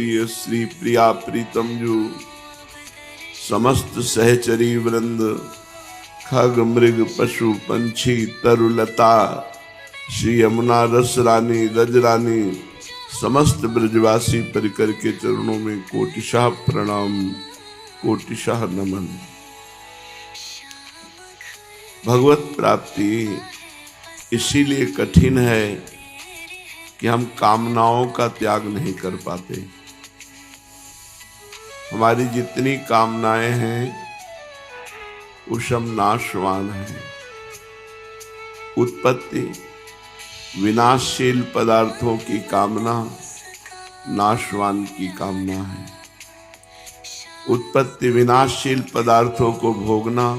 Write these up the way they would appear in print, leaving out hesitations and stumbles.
प्रिय श्री प्रिया प्रीतम जो समस्त सहचरी वृंद, खग मृग पशु पंछी तरुलता, श्री यमुना रस रानी रजरानी, समस्त ब्रजवासी परिकर के चरणों में कोटिशाह प्रणाम, कोटिशाह नमन। भगवत प्राप्ति इसीलिए कठिन है कि हम कामनाओं का त्याग नहीं कर पाते। हमारी जितनी कामनाएं हैं वो सब नाशवान है। उत्पत्ति विनाशशील पदार्थों की कामना नाशवान की कामना है। उत्पत्ति विनाशशील पदार्थों को भोगना,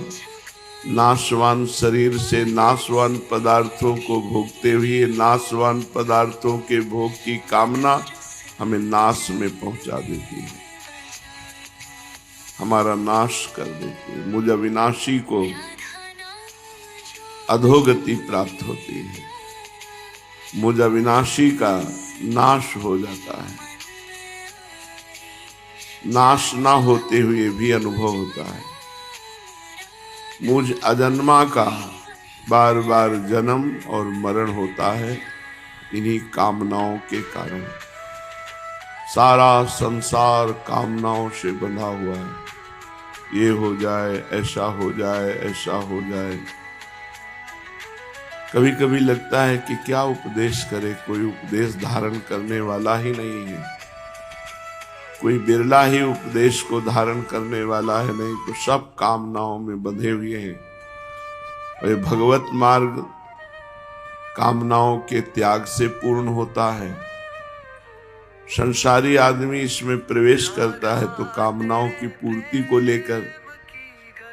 नाशवान शरीर से नाशवान पदार्थों को भोगते हुए नाशवान पदार्थों के भोग की कामना हमें नाश में पहुंचा देती है, हमारा नाश कर देती है। मुझ अविनाशी को अधोगति प्राप्त होती है, मुझ अविनाशी का नाश हो जाता है। नाश ना होते हुए भी अनुभव होता है। मुझ अजन्मा का बार बार जन्म और मरण होता है इन्हीं कामनाओं के कारण। सारा संसार कामनाओं से बंधा हुआ है। ये हो जाए, ऐसा हो जाए, ऐसा हो जाए। कभी कभी लगता है कि क्या उपदेश करे, कोई उपदेश धारण करने वाला ही नहीं है। कोई बिरला ही उपदेश को धारण करने वाला है, नहीं तो सब कामनाओं में बंधे हुए हैं। और ये भगवत मार्ग कामनाओं के त्याग से पूर्ण होता है। संसारी आदमी इसमें प्रवेश करता है तो कामनाओं की पूर्ति को लेकर।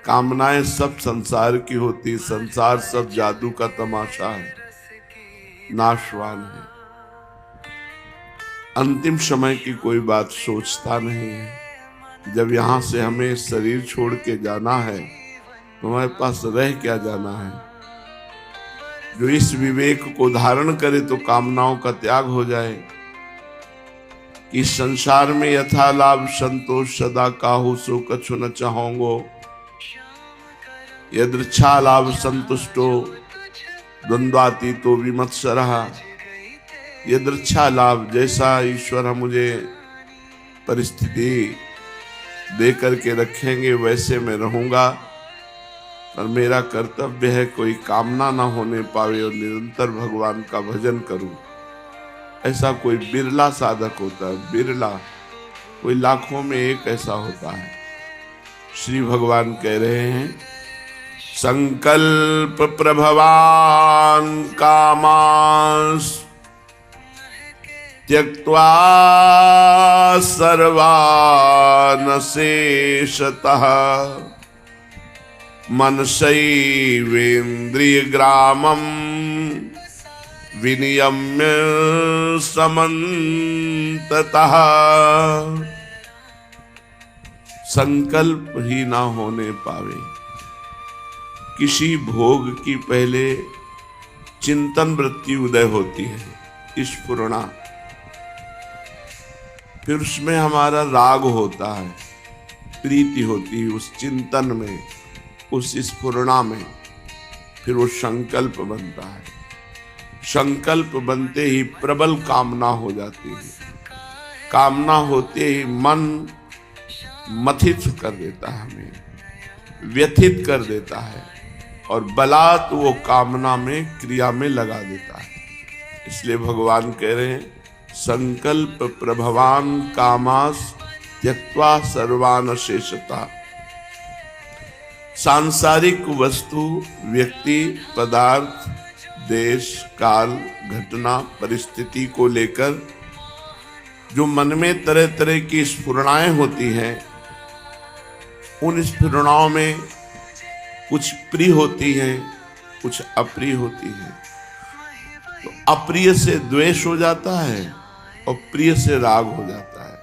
कामनाएं सब संसार की होती, संसार सब जादू का तमाशा है, नाशवान है। अंतिम समय की कोई बात सोचता नहीं है। जब यहाँ से हमें शरीर छोड़ के जाना है तो हमारे पास रह क्या जाना है। जो इस विवेक को धारण करे तो कामनाओं का त्याग हो जाए कि संसार में यथा लाभ संतोष सदा काहू सो कछु न चाहोंगो, यदृच्छा लाभ संतुष्टो द्वंद्वाती तो विमत्सरः। यदृच्छा लाभ, जैसा ईश्वर मुझे परिस्थिति दे करके रखेंगे वैसे मैं रहूंगा, और मेरा कर्तव्य है कोई कामना ना होने पावे और निरंतर भगवान का भजन करूं। ऐसा कोई बिरला साधक होता है, बिरला, कोई लाखों में एक ऐसा होता है। श्री भगवान कह रहे हैं, संकल्प प्रभवान कामास त्यक्त्वा सर्वान् शेषतः मनसैवेन्द्रियग्रामं विनियम्य समन्ततः। संकल्प ही ना होने पावे। किसी भोग की पहले चिंतन वृत्ति उदय होती है, स्फुरणा, फिर उसमें हमारा राग होता है, प्रीति होती है उस चिंतन में, उस स्फुरणा में, फिर वो संकल्प बनता है। संकल्प बनते ही प्रबल कामना हो जाती है। कामना होते ही मन मथित कर देता है, हमें व्यथित कर देता है और बलात् वो कामना में, क्रिया में लगा देता है। इसलिए भगवान कह रहे हैं, संकल्प प्रभवान कामास त्यक्त्वा सर्वान् शेषतः। सांसारिक वस्तु, व्यक्ति, पदार्थ, देश, काल, घटना, परिस्थिति को लेकर जो मन में तरह तरह की स्फुरणाएं होती हैं, उन स्फुरणाओं में कुछ प्रिय होती हैं, कुछ अप्रिय होती हैं। तो अप्रिय से द्वेष हो जाता है और प्रिय से राग हो जाता है।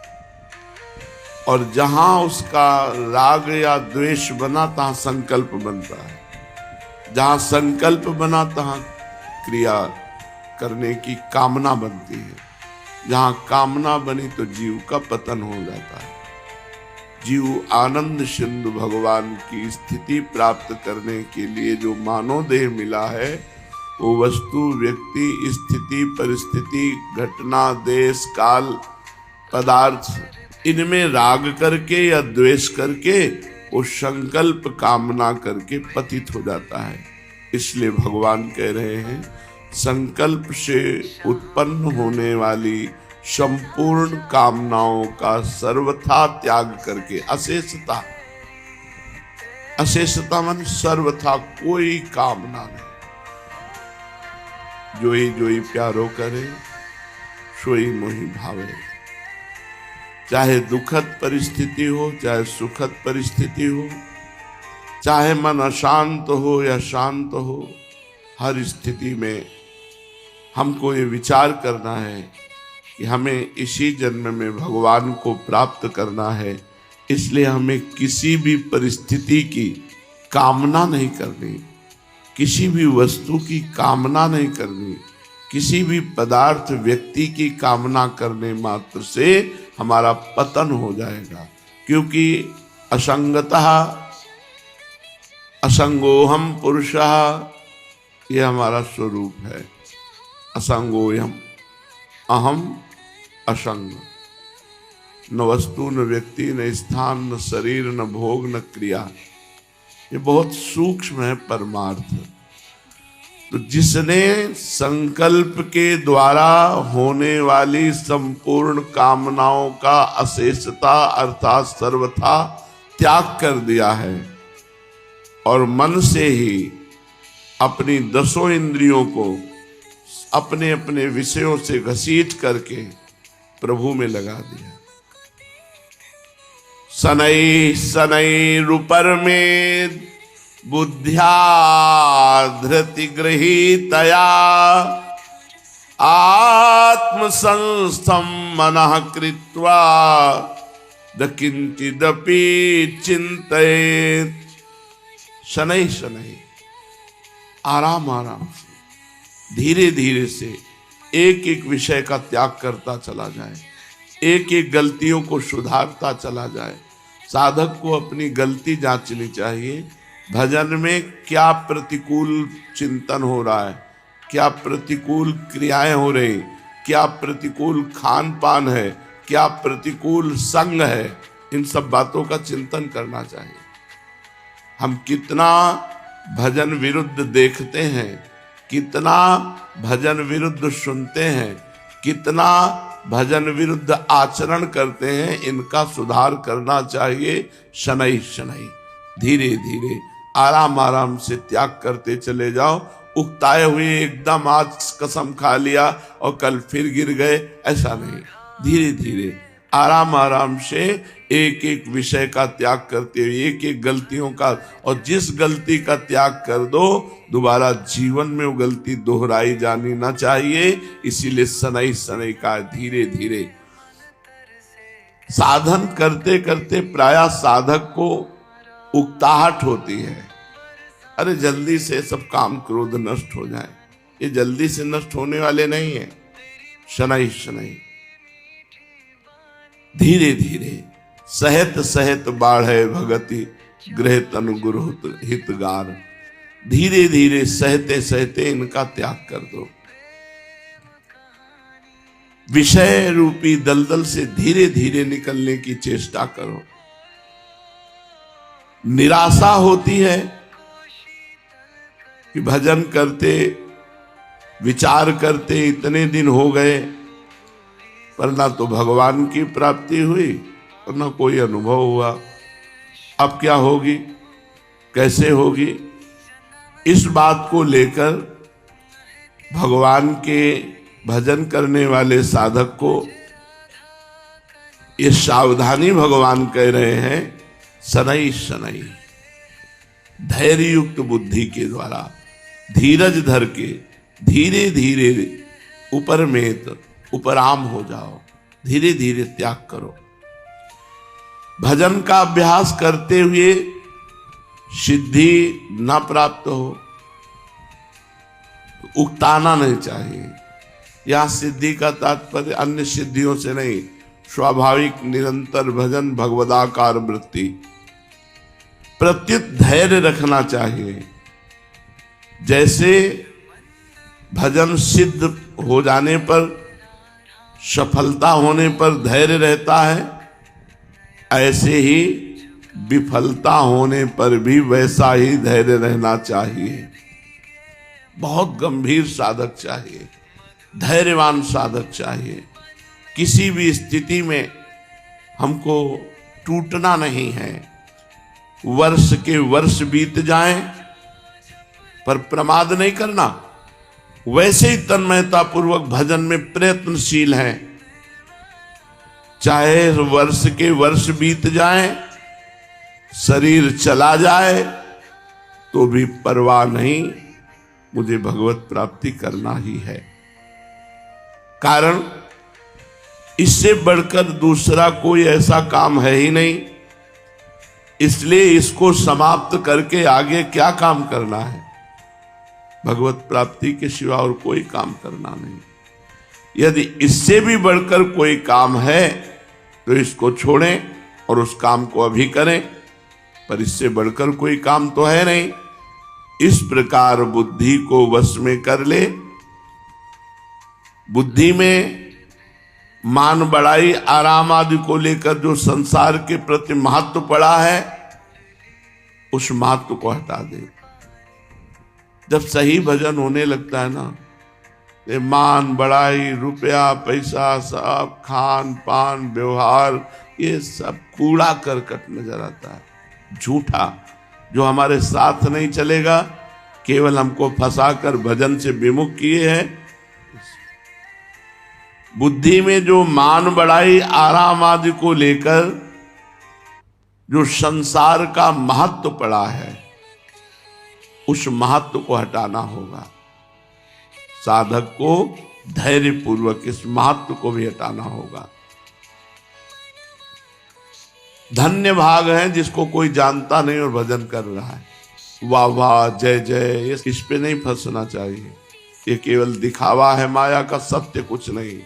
और जहां उसका राग या द्वेष बना तहां संकल्प बनता है। जहां संकल्प बना तहां क्रिया करने की कामना बनती है। जहां कामना बनी तो जीव का पतन हो जाता है। जीव आनंद सिंधु भगवान की स्थिति प्राप्त करने के लिए जो मानव देह मिला है, वो वस्तु, व्यक्ति, स्थिति, परिस्थिति, घटना, देश, काल, पदार्थ, इनमें राग करके या द्वेष करके वो संकल्प कामना करके पतित हो जाता है। इसलिए भगवान कह रहे हैं, संकल्प से उत्पन्न होने वाली संपूर्ण कामनाओं का सर्वथा त्याग करके, अशेषता, अशेषता मन सर्वथा कोई कामना नहीं, जोई जोई प्यारो करे सोई मोहि भावे। चाहे दुखद परिस्थिति हो, चाहे सुखद परिस्थिति हो, चाहे मन अशांत हो या शांत हो, हर स्थिति में हमको ये विचार करना है कि हमें इसी जन्म में भगवान को प्राप्त करना है। इसलिए हमें किसी भी परिस्थिति की कामना नहीं करनी, किसी भी वस्तु की कामना नहीं करनी, किसी भी पदार्थ, व्यक्ति की कामना करने मात्र से हमारा पतन हो जाएगा। क्योंकि असंगतः असंगोहम पुरुषः, ये हमारा स्वरूप है। असंगोहम, अहम असंग, न वस्तु, न व्यक्ति, न स्थान, न शरीर, न भोग, न क्रिया। ये बहुत सूक्ष्म है परमार्थ। तो जिसने संकल्प के द्वारा होने वाली संपूर्ण कामनाओं का अशेषता अर्थात सर्वथा त्याग कर दिया है और मन से ही अपनी 10 इंद्रियों को अपने अपने विषयों से घसीट करके प्रभु में लगा दिया। सनई सनई रूपर में बुद्ध्या धृति गृहीतया आत्म संस्थम मनः कृत्वा द किंचिदपि चिंतयेत्। शनै शनै, आराम आराम से, धीरे धीरे से एक एक विषय का त्याग करता चला जाए, एक एक गलतियों को सुधारता चला जाए। साधक को अपनी गलती जांचनी चाहिए। भजन में क्या प्रतिकूल चिंतन हो रहा है, क्या प्रतिकूल क्रियाएं हो रही, क्या प्रतिकूल खान पान है, क्या प्रतिकूल संग है, इन सब बातों का चिंतन करना चाहिए। हम कितना भजन विरुद्ध देखते हैं, कितना भजन विरुद्ध सुनते हैं, कितना भजन विरुद्ध आचरण करते हैं, इनका सुधार करना चाहिए। शनै शनै, धीरे धीरे, आराम आराम से त्याग करते चले जाओ। उकताए हुए एकदम आज कसम खा लिया और कल फिर गिर गए, ऐसा नहीं। धीरे धीरे आराम आराम से एक एक विषय का त्याग करते हुए, एक एक गलतियों का, और जिस गलती का त्याग कर दो दोबारा जीवन में वो गलती दोहराई जानी ना चाहिए। इसीलिए सनई सनई का धीरे धीरे साधन करते करते प्रायः साधक को उकताहट होती है, अरे जल्दी से सब काम क्रोध नष्ट हो जाए। ये जल्दी से नष्ट होने वाले नहीं है। शनै शनै, धीरे धीरे, सहत सहत बाढ़े भगति गृह तनु गुरु हितगार। धीरे धीरे सहते सहते इनका त्याग कर दो। विषय रूपी दलदल से धीरे धीरे निकलने की चेष्टा करो। निराशा होती है कि भजन करते, विचार करते इतने दिन हो गए पर ना तो भगवान की प्राप्ति हुई और ना कोई अनुभव हुआ। अब क्या होगी, कैसे होगी? इस बात को लेकर भगवान के भजन करने वाले साधक को ये सावधानी भगवान कह रहे हैं। शनै शनै, धैर्य युक्त बुद्धि के द्वारा धीरज धर के धीरे धीरे उपरमेत उपराम हो जाओ। धीरे धीरे त्याग करो। भजन का अभ्यास करते हुए सिद्धि न प्राप्त हो तो उकताना नहीं चाहिए। यहां सिद्धि का तात्पर्य अन्य सिद्धियों से नहीं, स्वाभाविक निरंतर भजन, भगवदाकार वृत्ति। प्रत्युत धैर्य रखना चाहिए। जैसे भजन सिद्ध हो जाने पर, सफलता होने पर धैर्य रहता है, ऐसे ही विफलता होने पर भी वैसा ही धैर्य रहना चाहिए। बहुत गंभीर साधक चाहिए, धैर्यवान साधक चाहिए। किसी भी स्थिति में हमको टूटना नहीं है। वर्ष के वर्ष बीत जाएं पर प्रमाद नहीं करना। वैसे ही तन्मयता पूर्वक भजन में प्रयत्नशील हैं। चाहे वर्ष के वर्ष बीत जाएं, शरीर चला जाए तो भी परवाह नहीं, मुझे भगवत प्राप्ति करना ही है। कारण इससे बढ़कर दूसरा कोई ऐसा काम है ही नहीं। इसलिए इसको समाप्त करके आगे क्या काम करना है? भगवत प्राप्ति के सिवा और कोई काम करना नहीं। यदि इससे भी बढ़कर कोई काम है तो इसको छोड़ें और उस काम को अभी करें, पर इससे बढ़कर कोई काम तो है नहीं। इस प्रकार बुद्धि को वश में कर ले। बुद्धि में मान बढ़ाई, आराम आदि को लेकर जो संसार के प्रति महत्व पड़ा है, उस महत्व को हटा दे। जब सही भजन होने लगता है ना, ये मान बढ़ाई, रुपया पैसा, सब खान पान व्यवहार, ये सब कूड़ा करकट नजर आता है, झूठा, जो हमारे साथ नहीं चलेगा, केवल हमको फंसाकर भजन से विमुख किए हैं। बुद्धि में जो मान बढ़ाई, आराम आदि को लेकर जो संसार का महत्व पड़ा है, उस महत्व को हटाना होगा। साधक को धैर्य पूर्वक इस महत्व को भी हटाना होगा। धन्य भाग है जिसको कोई जानता नहीं और भजन कर रहा है। वाह वाह, जय जय, इस पे नहीं फंसना चाहिए। ये केवल दिखावा है, माया का सत्य कुछ नहीं।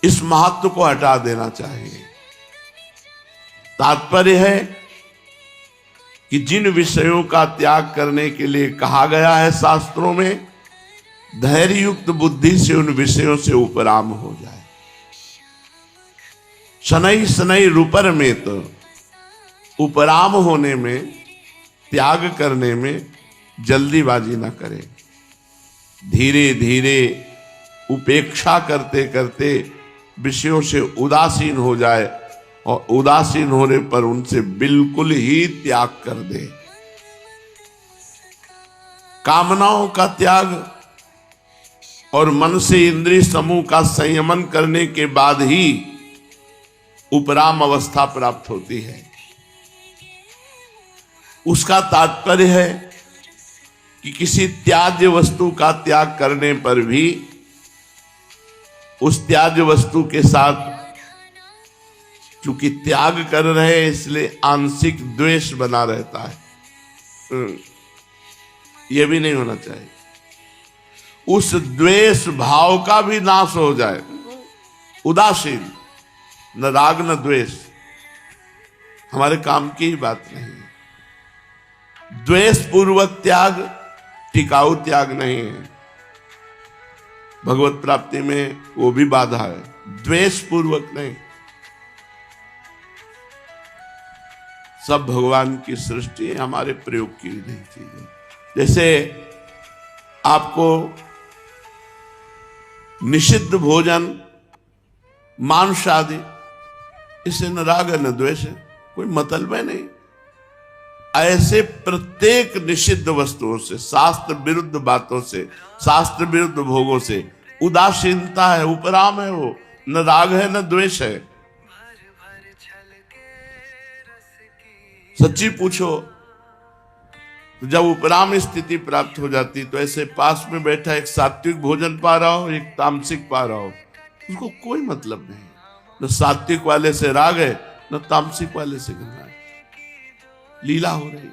इस महत्व को हटा देना चाहिए। तात्पर्य है कि जिन विषयों का त्याग करने के लिए कहा गया है शास्त्रों में, धैर्य युक्त बुद्धि से उन विषयों से उपराम हो जाए। शनै शनै रूपर में तो उपराम होने में, त्याग करने में जल्दीबाजी ना करे। धीरे धीरे उपेक्षा करते करते विषयों से उदासीन हो जाए और उदासीन होने पर उनसे बिल्कुल ही त्याग कर दे। कामनाओं का त्याग और मन से इंद्रिय समूह का संयमन करने के बाद ही उपराम अवस्था प्राप्त होती है। उसका तात्पर्य है कि किसी त्याज्य वस्तु का त्याग करने पर भी उस त्याज्य वस्तु के साथ, चूंकि त्याग कर रहे हैं इसलिए आंशिक द्वेष बना रहता है। यह भी नहीं होना चाहिए। उस द्वेष भाव का भी नाश हो जाए। उदासीन, न राग न द्वेष, हमारे काम की ही बात नहीं है। द्वेष पूर्वक त्याग टिकाऊ त्याग नहीं है। भगवत प्राप्ति में वो भी बाधा है, द्वेष पूर्वक नहीं। सब भगवान की सृष्टि है, हमारे प्रयोग की नहीं चीजें। जैसे आपको निषिद्ध भोजन, मांस आदि, इससे न राग है न द्वेष है, कोई मतलब है नहीं। ऐसे प्रत्येक निषिद्ध वस्तुओं से, शास्त्र विरुद्ध बातों से, शास्त्र विरुद्ध भोगों से उदासीनता है, उपराम है। वो न राग है न द्वेष है। सच्ची पूछो तो जब उपराम स्थिति प्राप्त हो जाती, तो ऐसे पास में बैठा एक सात्विक भोजन पा रहा हो, एक तामसिक पा रहा हो, उसको कोई मतलब नहीं। न सात्विक वाले से राग है, न तामसिक वाले से घृणा है। लीला हो रही,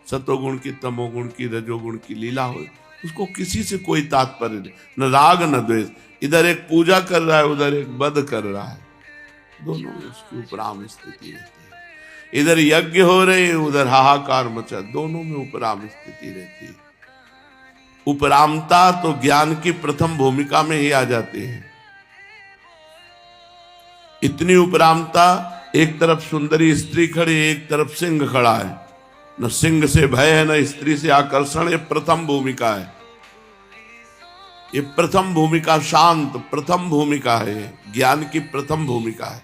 सतोगुण की, तमोगुण की, रजोगुण की लीला हो, उसको किसी से कोई तात्पर्य नहीं, न राग न द्वेष। इधर एक पूजा कर रहा है, उधर एक वध कर रहा है, दोनों में उसकी उपराम स्थिति रहती है। इधर यज्ञ हो रहे हैं, उधर हाहाकार मचा, दोनों में उपराम स्थिति रहती है। उपरामता तो ज्ञान की प्रथम भूमिका में ही आ जाती है। इतनी उपरामता, एक तरफ सुंदरी स्त्री खड़ी, एक तरफ सिंह खड़ा है, न सिंह से भय है न स्त्री से आकर्षण। ये प्रथम भूमिका है, ये प्रथम भूमिका, शांत प्रथम भूमिका है, ज्ञान की प्रथम भूमिका है।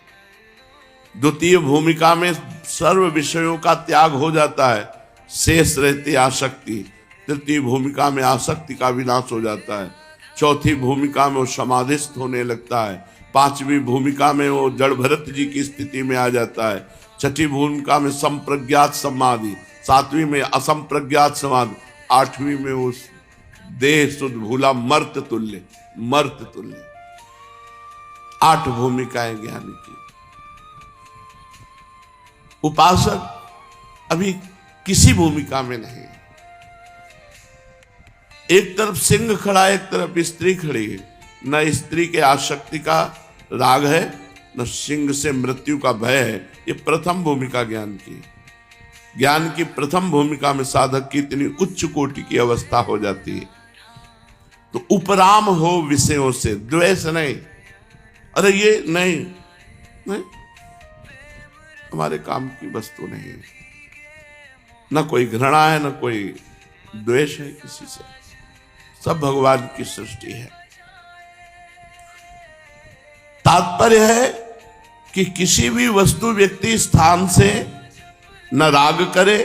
द्वितीय भूमिका में सर्व विषयों का त्याग हो जाता है, शेष रहती आसक्ति। तृतीय भूमिका में आसक्ति का विनाश हो जाता है। चौथी भूमिका में वो समाधिस्थ होने लगता है। पांचवी भूमिका में वो जड़ भरत जी की स्थिति में आ जाता है। छठी भूमिका में संप्रज्ञात समाधि, सातवीं में असंप्रज्ञात समाधि, आठवीं में उस देह शुद्ध भूला मर्त तुल्य, मर्त तुल्य। 8 भूमिकाएं ज्ञानी की। उपासक अभी किसी भूमिका में नहीं। एक तरफ सिंह खड़ा, एक तरफ स्त्री खड़ी है। न स्त्री के आसक्ति का राग है, न सिंह से मृत्यु का भय है। ये प्रथम भूमिका ज्ञान की। ज्ञान की प्रथम भूमिका में साधक की इतनी उच्च कोटि की अवस्था हो जाती है। तो उपराम हो विषयों से, द्वेष नहीं। अरे ये नहीं, नहीं हमारे काम की वस्तु नहीं, न कोई घृणा है, न कोई द्वेष है किसी से, सब भगवान की सृष्टि है। तात्पर्य है कि किसी भी वस्तु व्यक्ति स्थान से न राग करे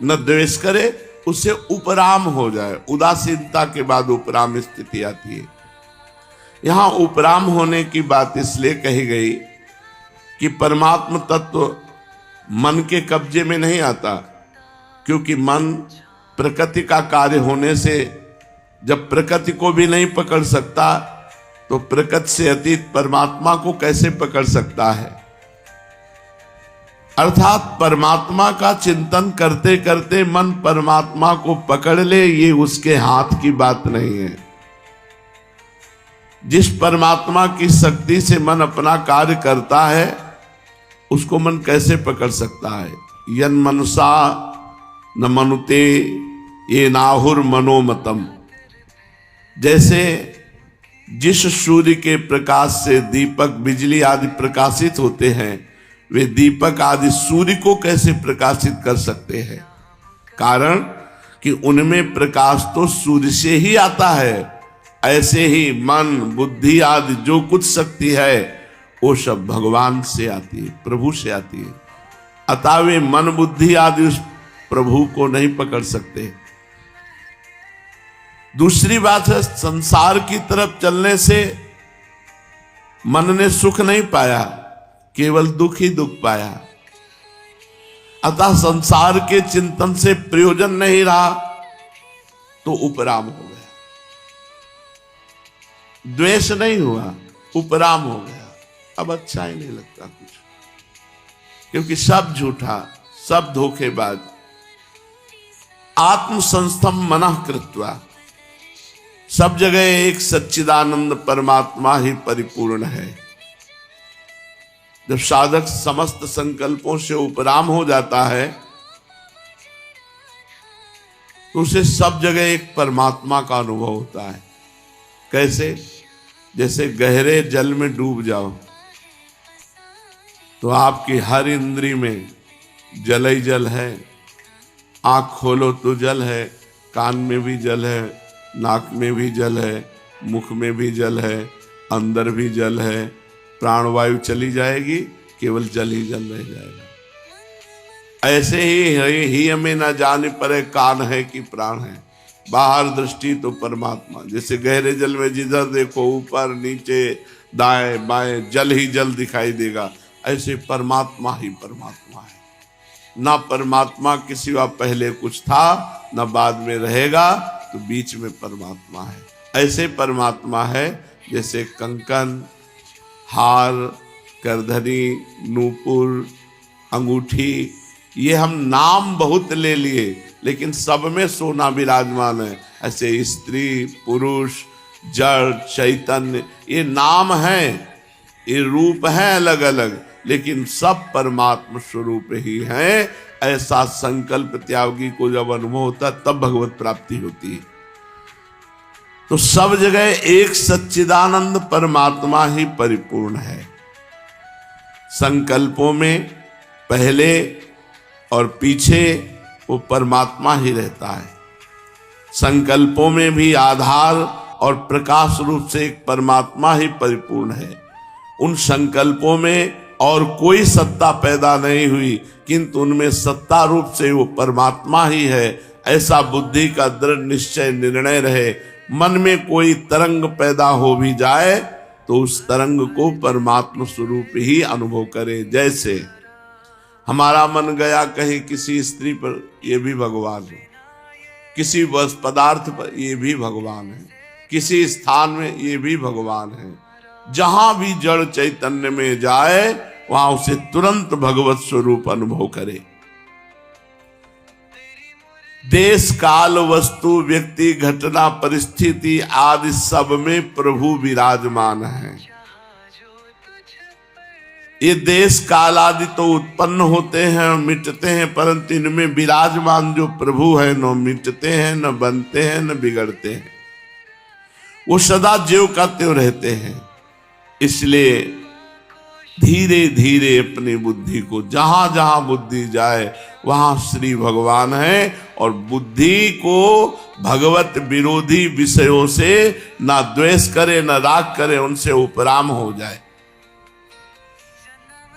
न द्वेष करे, उससे उपराम हो जाए। उदासीनता के बाद उपराम स्थिति आती है। यहां उपराम होने की बात इसलिए कही गई कि परमात्म तत्व मन के कब्जे में नहीं आता, क्योंकि मन प्रकृति का कार्य होने से जब प्रकृति को भी नहीं पकड़ सकता, तो प्रकृति से अतीत परमात्मा को कैसे पकड़ सकता है। अर्थात परमात्मा का चिंतन करते करते मन परमात्मा को पकड़ ले, ये उसके हाथ की बात नहीं है। जिस परमात्मा की शक्ति से मन अपना कार्य करता है, उसको मन कैसे पकड़ सकता है। यन मनसा न मनुते ये नाहुर मनोमतम। जैसे जिस सूर्य के प्रकाश से दीपक बिजली आदि प्रकाशित होते हैं, वे दीपक आदि सूर्य को कैसे प्रकाशित कर सकते हैं। कारण कि उनमें प्रकाश तो सूर्य से ही आता है। ऐसे ही मन बुद्धि आदि जो कुछ शक्ति है, वो सब भगवान से आती है, प्रभु से आती है। अतः वे मन बुद्धि आदि उस प्रभु को नहीं पकड़ सकते। दूसरी बात है, संसार की तरफ चलने से मन ने सुख नहीं पाया, केवल दुख ही दुख पाया। अतः संसार के चिंतन से प्रयोजन नहीं रहा, तो उपराम हो गया। द्वेष नहीं हुआ, उपराम हो गया। अब अच्छा ही नहीं लगता कुछ, क्योंकि सब झूठा, सब धोखेबाज। आत्म संस्थम मनः कृत्वा, सब जगह एक सच्चिदानंद परमात्मा ही परिपूर्ण है। जब साधक समस्त संकल्पों से उपराम हो जाता है, तो उसे सब जगह एक परमात्मा का अनुभव होता है। कैसे? जैसे गहरे जल में डूब जाओ तो आपकी हर इंद्री में जल ही जल है। आंख खोलो तो जल है, कान में भी जल है, नाक में भी जल है, मुख में भी जल है, अंदर भी जल है। प्राणवायु चली जाएगी, केवल जल ही जल रह जाएगा। ऐसे ही हमें न जाने पड़े कान है कि प्राण है। बाहर दृष्टि तो परमात्मा, जैसे गहरे जल में जिधर देखो ऊपर नीचे दाएं बाएं जल ही जल दिखाई देगा। ऐसे परमात्मा ही परमात्मा है। ना परमात्मा के सिवा पहले कुछ था, न बाद में रहेगा, तो बीच में परमात्मा है। ऐसे परमात्मा है जैसे कंकन, हार, करधनी, नूपुर, अंगूठी, ये हम नाम बहुत ले लिए, लेकिन सब में सोना विराजमान है। ऐसे स्त्री पुरुष जड़ चैतन्य ये नाम है, ये रूप है अलग अलग, लेकिन सब परमात्मा स्वरूप ही है। ऐसा संकल्प त्यागी को जब अनुभव होता है तब भगवत प्राप्ति होती है। तो सब जगह एक सच्चिदानंद परमात्मा ही परिपूर्ण है। संकल्पों में पहले और पीछे वो परमात्मा ही रहता है। संकल्पों में भी आधार और प्रकाश रूप से एक परमात्मा ही परिपूर्ण है। उन संकल्पों में और कोई सत्ता पैदा नहीं हुई, किंतु उनमें सत्ता रूप से वो परमात्मा ही है। ऐसा बुद्धि का दृढ़ निश्चय निर्णय रहे। मन में कोई तरंग पैदा हो भी जाए तो उस तरंग को परमात्मा स्वरूप ही अनुभव करे। जैसे हमारा मन गया कहीं किसी स्त्री पर, ये भी भगवान है। किसी वस्तु पदार्थ पर, ये भी भगवान है। किसी स्थान में, ये भी भगवान है। जहां भी जड़ चैतन्य में जाए वहां उसे तुरंत भगवत स्वरूप अनुभव करे। देश काल वस्तु व्यक्ति घटना परिस्थिति आदि सब में प्रभु विराजमान है। ये देश काल आदि तो उत्पन्न होते हैं और मिटते हैं, परंतु इनमें विराजमान जो प्रभु है न मिटते हैं, न बनते हैं, न बिगड़ते हैं। वो सदा ज्यों का त्यों रहते हैं। इसलिए धीरे धीरे अपनी बुद्धि को, जहां जहां बुद्धि जाए वहां श्री भगवान है, और बुद्धि को भगवत विरोधी विषयों से ना द्वेष करे न राग करे, उनसे उपराम हो जाए।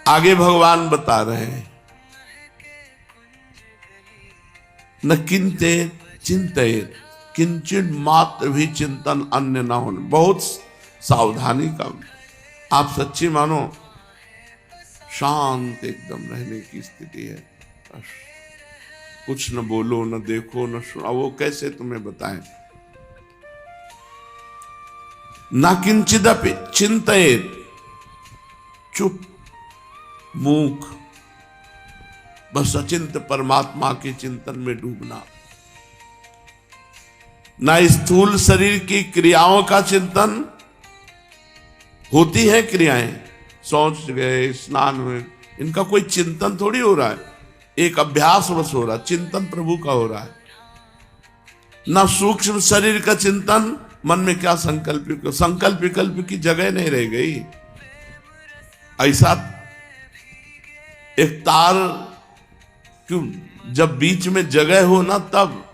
आगे भगवान बता रहे हैं, न किंते चिंतित, किंचित मात्र भी चिंतन अन्य न होने। बहुत सावधानी का, आप सच्ची मानो शांत एकदम रहने की स्थिति है। कुछ न बोलो, न देखो, न सुनो। वो कैसे तुम्हें बताएं? न किंचिदपि चिंतित, चुप मूक, बस अचिंत परमात्मा के चिंतन में डूबना। न स्थूल शरीर की क्रियाओं का चिंतन, होती है क्रियाएं, सोच गए, स्नान हुए, इनका कोई चिंतन थोड़ी हो रहा है, एक अभ्यास बस हो रहा है। चिंतन प्रभु का हो रहा है। ना सूक्ष्म शरीर का चिंतन, मन में क्या संकल्प, संकल्प विकल्प की जगह नहीं रह गई। ऐसा एक तार क्यों, जब बीच में जगह हो ना, तब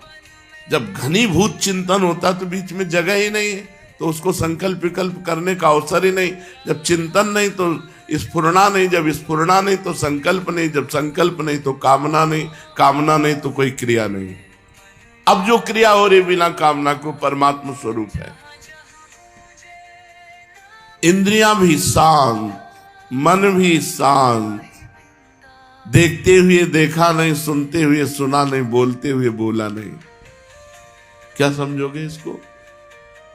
जब घनीभूत चिंतन होता तो बीच में जगह ही नहीं है, तो उसको संकल्प विकल्प करने का अवसर ही नहीं। जब चिंतन नहीं तो स्फुरना नहीं, जब स्फुरना नहीं तो संकल्प नहीं, जब संकल्प नहीं तो कामना नहीं, कामना नहीं तो कोई क्रिया नहीं। अब जो क्रिया हो रही बिना कामना को परमात्मा स्वरूप है। इंद्रियां भी शांत, मन भी शांत, देखते हुए देखा नहीं, सुनते हुए सुना नहीं, बोलते हुए बोला नहीं। क्या समझोगे इसको?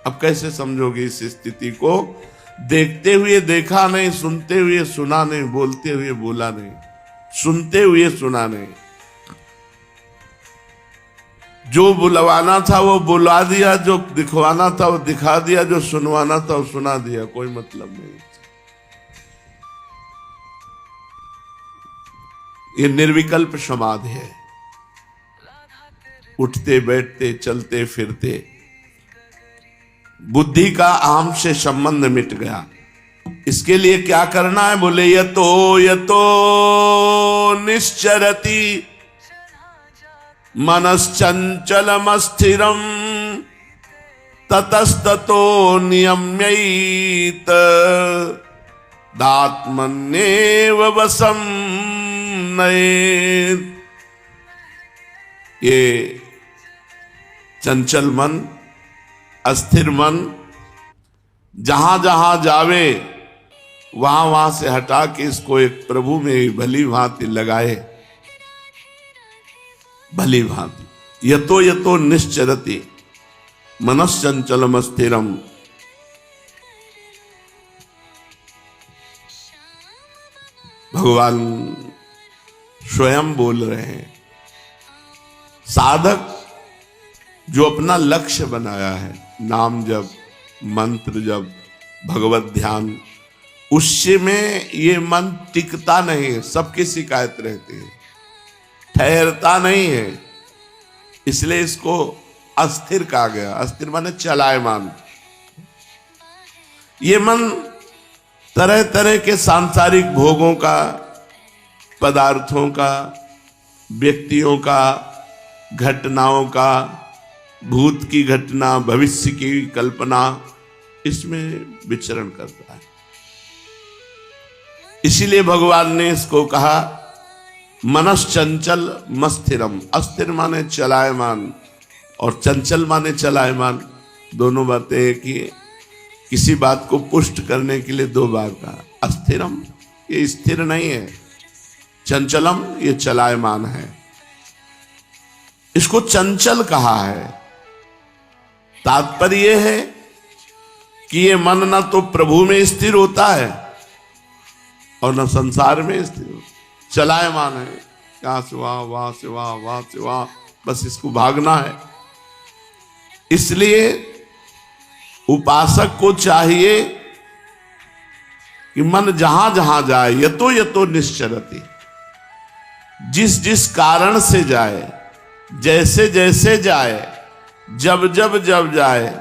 अब कैसे समझोगे इस स्थिति को? देखते हुए देखा नहीं, सुनते हुए सुना नहीं, बोलते हुए बोला नहीं, सुनते हुए सुना नहीं। जो बुलवाना था वो बुला दिया, जो दिखवाना था वो दिखा दिया, जो सुनवाना था वो सुना दिया, कोई मतलब नहीं। ये निर्विकल्प समाधि है। उठते बैठते चलते फिरते बुद्धि का अहम से संबंध मिट गया। इसके लिए क्या करना है? बोले यतो यतो निश्चरति मनश्चंचलमस्थिरम ततस्ततो नियम्यैत दात्मन्येव वशं नयेत्। ये चंचल मन, अस्थिर मन जहां जहां जावे वहां वहां से हटा के इसको एक प्रभु में भली भांति लगाए। भली भांति यतो यतो निश्चरति मनश्चंचलम स्थिरम। भगवान स्वयं बोल रहे हैं, साधक जो अपना लक्ष्य बनाया है, नाम जप, मंत्र जप, भगवत ध्यान, उससे में ये मन टिकता नहीं है, सबकी शिकायत रहती है, ठहरता नहीं है, इसलिए इसको अस्थिर कहा गया। अस्थिर माने चलायमान। ये मन तरह तरह के सांसारिक भोगों का, पदार्थों का, व्यक्तियों का, घटनाओं का, भूत की घटना, भविष्य की कल्पना, इसमें विचरण करता है। इसीलिए भगवान ने इसको कहा मनश्चंचल मस्थिरम। अस्थिर माने चलायमान और चंचल माने चलायमान, दोनों बातें एक ही है। किसी बात को पुष्ट करने के लिए दो बार कहा। अस्थिरम ये स्थिर नहीं है, चंचलम ये चलायमान है। इसको चंचल कहा है। तात्पर्य यह है कि ये मन न तो प्रभु में स्थिर होता है और न संसार में स्थिर, चलायमान है, यहां से वहां, वहां से वहां, वहां से वहां, बस इसको भागना है। इसलिए उपासक को चाहिए कि मन जहां जहां जाए, यतो यतो निश्चरति, जिस जिस कारण से जाए, जैसे जैसे जाए, जब जब जब जाए,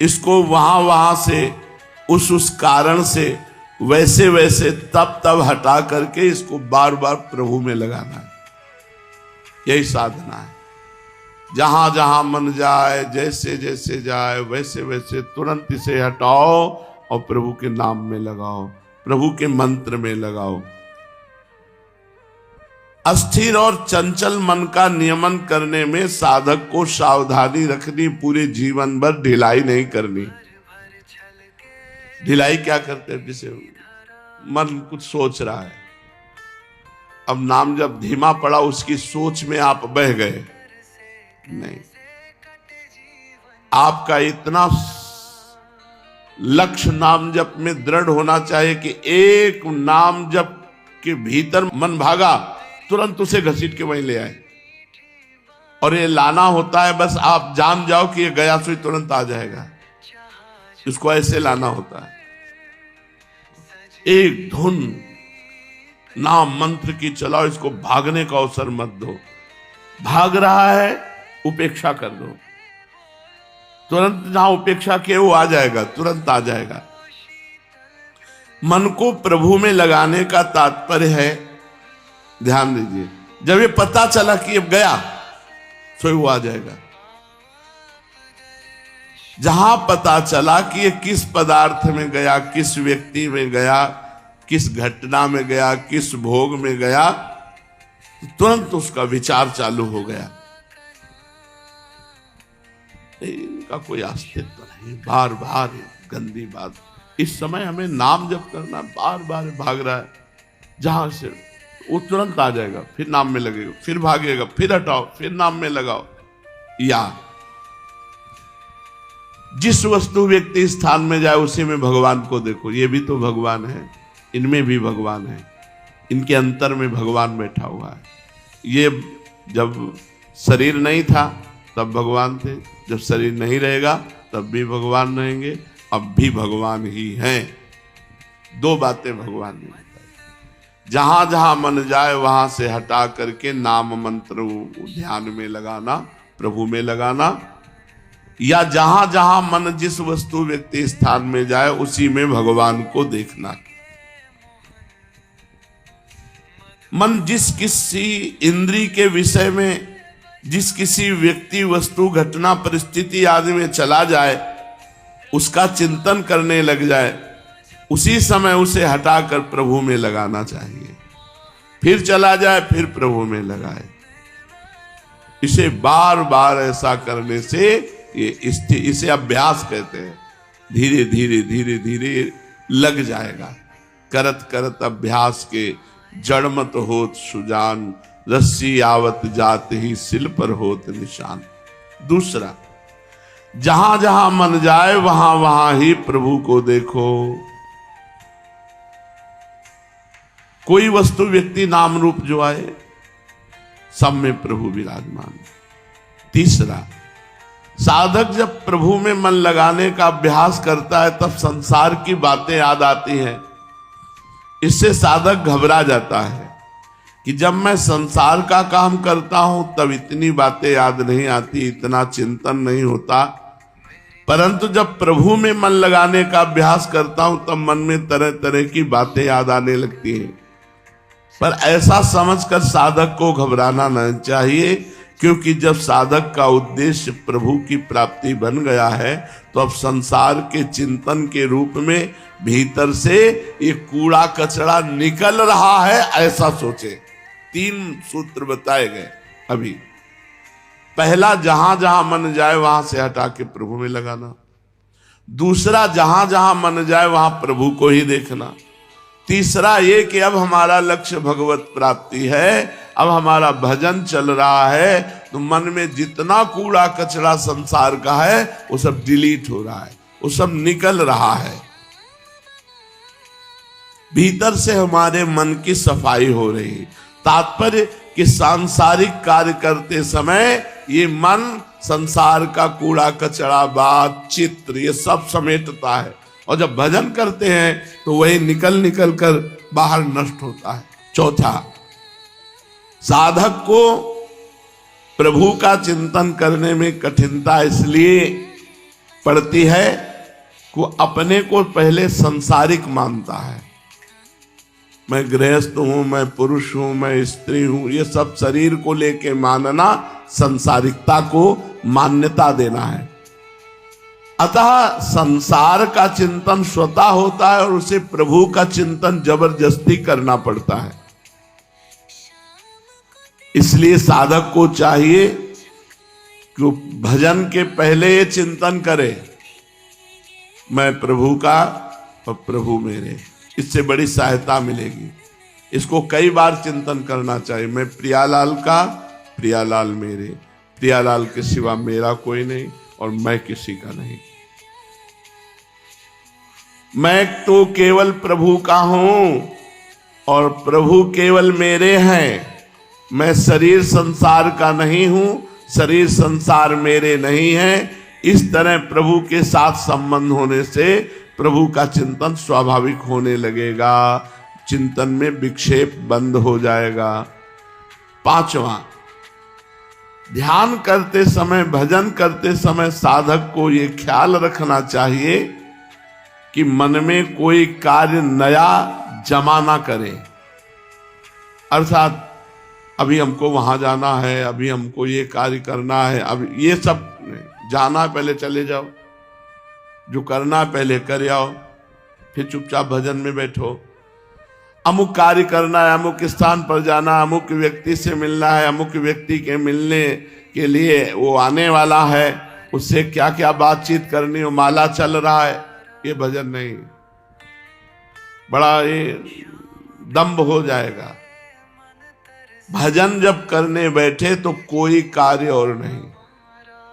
इसको वहां वहां से, उस कारण से, वैसे वैसे, तब तब हटा करके इसको बार बार प्रभु में लगाना है। यही साधना है। जहां जहां मन जाए, जैसे जैसे जाए, वैसे वैसे तुरंत इसे हटाओ और प्रभु के नाम में लगाओ, प्रभु के मंत्र में लगाओ। अस्थिर और चंचल मन का नियमन करने में साधक को सावधानी रखनी, पूरे जीवन भर ढिलाई नहीं करनी। ढिलाई क्या करते हैं? जैसे मन कुछ सोच रहा है, अब नाम जब धीमा पड़ा, उसकी सोच में आप बह गए, नहीं। आपका इतना लक्ष्य नाम जप में दृढ़ होना चाहिए कि एक नाम जप के भीतर मन भागा, तुरंत उसे घसीट के वहीं ले आए। और ये लाना होता है, बस आप जान जाओ कि ये गया सो तुरंत आ जाएगा। इसको ऐसे लाना होता है। एक धुन नाम मंत्र की चलाओ, इसको भागने का अवसर मत दो। भाग रहा है, उपेक्षा कर दो, तुरंत जहां उपेक्षा किए वो आ जाएगा, तुरंत आ जाएगा। मन को प्रभु में लगाने का तात्पर्य है, ध्यान दीजिए, जब ये पता चला कि अब गया, तो वो आ जाएगा। जहां पता चला कि ये किस पदार्थ में गया, किस व्यक्ति में गया, किस घटना में गया, किस भोग में गया, तो तुरंत उसका विचार चालू हो गया। इनका कोई अस्तित्व नहीं, बार बार गंदी बात। इस समय हमें नाम जप करना, बार बार भाग रहा है, जहां से वो तुरंत आ जाएगा, फिर नाम में लगेगा, फिर भागेगा, फिर हटाओ, फिर नाम में लगाओ। या जिस वस्तु व्यक्ति स्थान में जाए, उसी में भगवान को देखो। ये भी तो भगवान है, इनमें भी भगवान है, इनके अंतर में भगवान बैठा हुआ है। ये जब शरीर नहीं था तब भगवान थे, जब शरीर नहीं रहेगा तब भी भगवान रहेंगे, अब भी भगवान ही हैं। दो बातें भगवान ने बताई। जहां जहां मन जाए वहां से हटा करके नाम मंत्र ध्यान में लगाना, प्रभु में लगाना, या जहां जहां मन जिस वस्तु व्यक्ति स्थान में जाए उसी में भगवान को देखना। मन जिस किसी इंद्री के विषय में, जिस किसी व्यक्ति, वस्तु, घटना, परिस्थिति आदि में चला जाए, उसका चिंतन करने लग जाए, उसी समय उसे हटाकर प्रभु में लगाना चाहिए। फिर चला जाए, फिर प्रभु में लगाए। इसे बार बार ऐसा करने से इसे अभ्यास कहते हैं। धीरे धीरे धीरे धीरे लग जाएगा। करत करत अभ्यास के जड़ मत होत सुजान, रस्सी आवत जात ही सिल पर होत निशान। दूसरा, जहां जहां मन जाए वहां वहां ही प्रभु को देखो। कोई वस्तु, व्यक्ति, नाम रूप जो आए, सब में प्रभु विराजमान। तीसरा, साधक जब प्रभु में मन लगाने का अभ्यास करता है तब संसार की बातें याद आती हैं। इससे साधक घबरा जाता है कि जब मैं संसार का काम करता हूं तब इतनी बातें याद नहीं आती, इतना चिंतन नहीं होता, परंतु जब प्रभु में मन लगाने का अभ्यास करता हूं तब मन में तरह तरह की बातें याद आने लगती हैं। पर ऐसा समझकर साधक को घबराना नहीं चाहिए, क्योंकि जब साधक का उद्देश्य प्रभु की प्राप्ति बन गया है तो अब संसार के चिंतन के रूप में भीतर से ये कूड़ा कचरा निकल रहा है, ऐसा सोचे। 3 सूत्र बताए गए अभी। पहला, जहां जहां मन जाए वहां से हटा के प्रभु में लगाना। दूसरा, जहां जहां मन जाए वहां प्रभु को ही देखना। तीसरा ये कि अब हमारा लक्ष्य भगवत प्राप्ति है, अब हमारा भजन चल रहा है, तो मन में जितना कूड़ा कचरा संसार का है वो सब डिलीट हो रहा है, वो सब निकल रहा है। भीतर से हमारे मन की सफाई हो रही है। तात्पर्य कि सांसारिक कार्य करते समय ये मन संसार का कूड़ा कचरा, बात, चित्र, ये सब समेटता है, और जब भजन करते हैं तो वही निकल निकल कर बाहर नष्ट होता है। चौथा, साधक को प्रभु का चिंतन करने में कठिनता इसलिए पड़ती है कि अपने को पहले सांसारिक मानता है। मैं गृहस्थ हूं, मैं पुरुष हूं, मैं स्त्री हूं, ये सब शरीर को लेके मानना सांसारिकता को मान्यता देना है। अतः संसार का चिंतन स्वतः होता है और उसे प्रभु का चिंतन जबरदस्ती करना पड़ता है। इसलिए साधक को चाहिए कि भजन के पहले ये चिंतन करे, मैं प्रभु का और प्रभु मेरे। इससे बड़ी सहायता मिलेगी। इसको कई बार चिंतन करना चाहिए। मैं प्रियालाल का, प्रियालाल मेरे, प्रियालाल के सिवा मेरा कोई नहीं और मैं किसी का नहीं। मैं तो केवल प्रभु का हूं और प्रभु केवल मेरे हैं। मैं शरीर संसार का नहीं हूं, शरीर संसार मेरे नहीं है। इस तरह प्रभु के साथ संबंध होने से प्रभु का चिंतन स्वाभाविक होने लगेगा, चिंतन में विक्षेप बंद हो जाएगा। पांचवा, ध्यान करते समय, भजन करते समय साधक को ये ख्याल रखना चाहिए कि मन में कोई कार्य नया जमा ना करे। अर्थात अभी हमको वहां जाना है, अभी हमको ये कार्य करना है, अब ये सब जाना है, पहले चले जाओ, जो करना है पहले कर आओ, फिर चुपचाप भजन में बैठो। अमुक कार्य करना है, अमुक स्थान पर जाना, अमुक व्यक्ति से मिलना है, अमुक व्यक्ति के मिलने के लिए वो आने वाला है, उससे क्या क्या बातचीत करनी हो, माला चल रहा है, ये भजन नहीं। बड़ा ये दंभ हो जाएगा। भजन जब करने बैठे तो कोई कार्य और नहीं।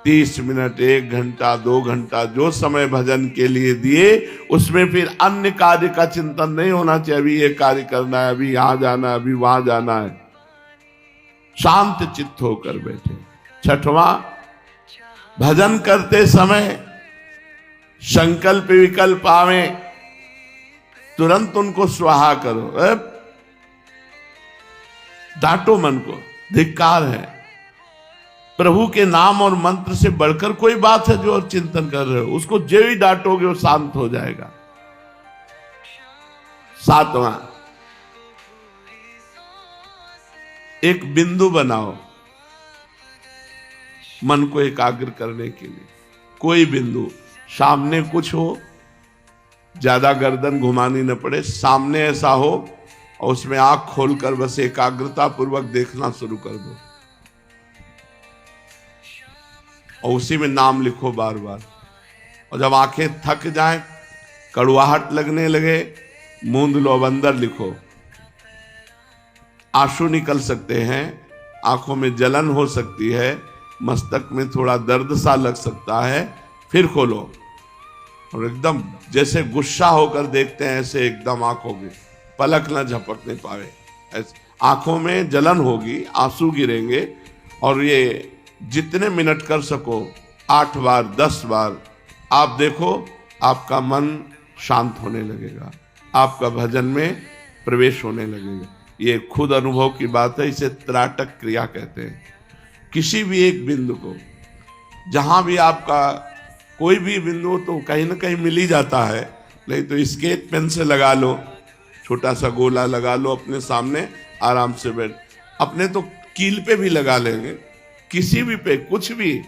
30 मिनट, 1 घंटा, 2 घंटा जो समय भजन के लिए दिए, उसमें फिर अन्य कार्य का चिंतन नहीं होना चाहिए। अभी ये कार्य करना है, अभी यहां जाना है, अभी वहां जाना है। शांत चित्त होकर बैठे। छठवां, भजन करते समय संकल्प विकल्प आवे, तुरंत उनको स्वाहा करो। डांटो मन को, धिक्कार है। प्रभु के नाम और मंत्र से बढ़कर कोई बात है जो और चिंतन कर रहे हो, उसको जो ही डांटोगे वो शांत हो जाएगा। सातवां, एक बिंदु बनाओ मन को एकाग्र करने के लिए। कोई बिंदु, सामने कुछ हो, ज्यादा गर्दन घुमानी न पड़े, सामने ऐसा हो और उसमें आंख खोलकर बस एकाग्रता पूर्वक देखना शुरू कर दो और उसी में नाम लिखो बार बार। और जब आंखें थक जाएं, कड़वाहट लगने लगे, मूंद लो, अब अंदर लिखो। आंसू निकल सकते हैं, आंखों में जलन हो सकती है, मस्तक में थोड़ा दर्द सा लग सकता है, फिर खोलो और एकदम जैसे गुस्सा होकर देखते हैं ऐसे एकदम आंखों में पलक न झपकने पावे। आंखों में जलन होगी, आंसू गिरेंगे और ये जितने मिनट कर सको, 8 बार 10 बार आप देखो, आपका मन शांत होने लगेगा, आपका भजन में प्रवेश होने लगेगा। ये खुद अनुभव की बात है, इसे त्राटक क्रिया कहते हैं। किसी भी एक बिंदु को, जहां भी आपका कोई भी बिंदु तो कहीं ना कहीं मिल ही जाता है, नहीं तो स्केच पेन से लगा लो, छोटा सा गोला लगा लो अपने सामने, आराम से बैठ, अपने तो कील पे भी लगा लेंगे, किसी भी पे कुछ भी,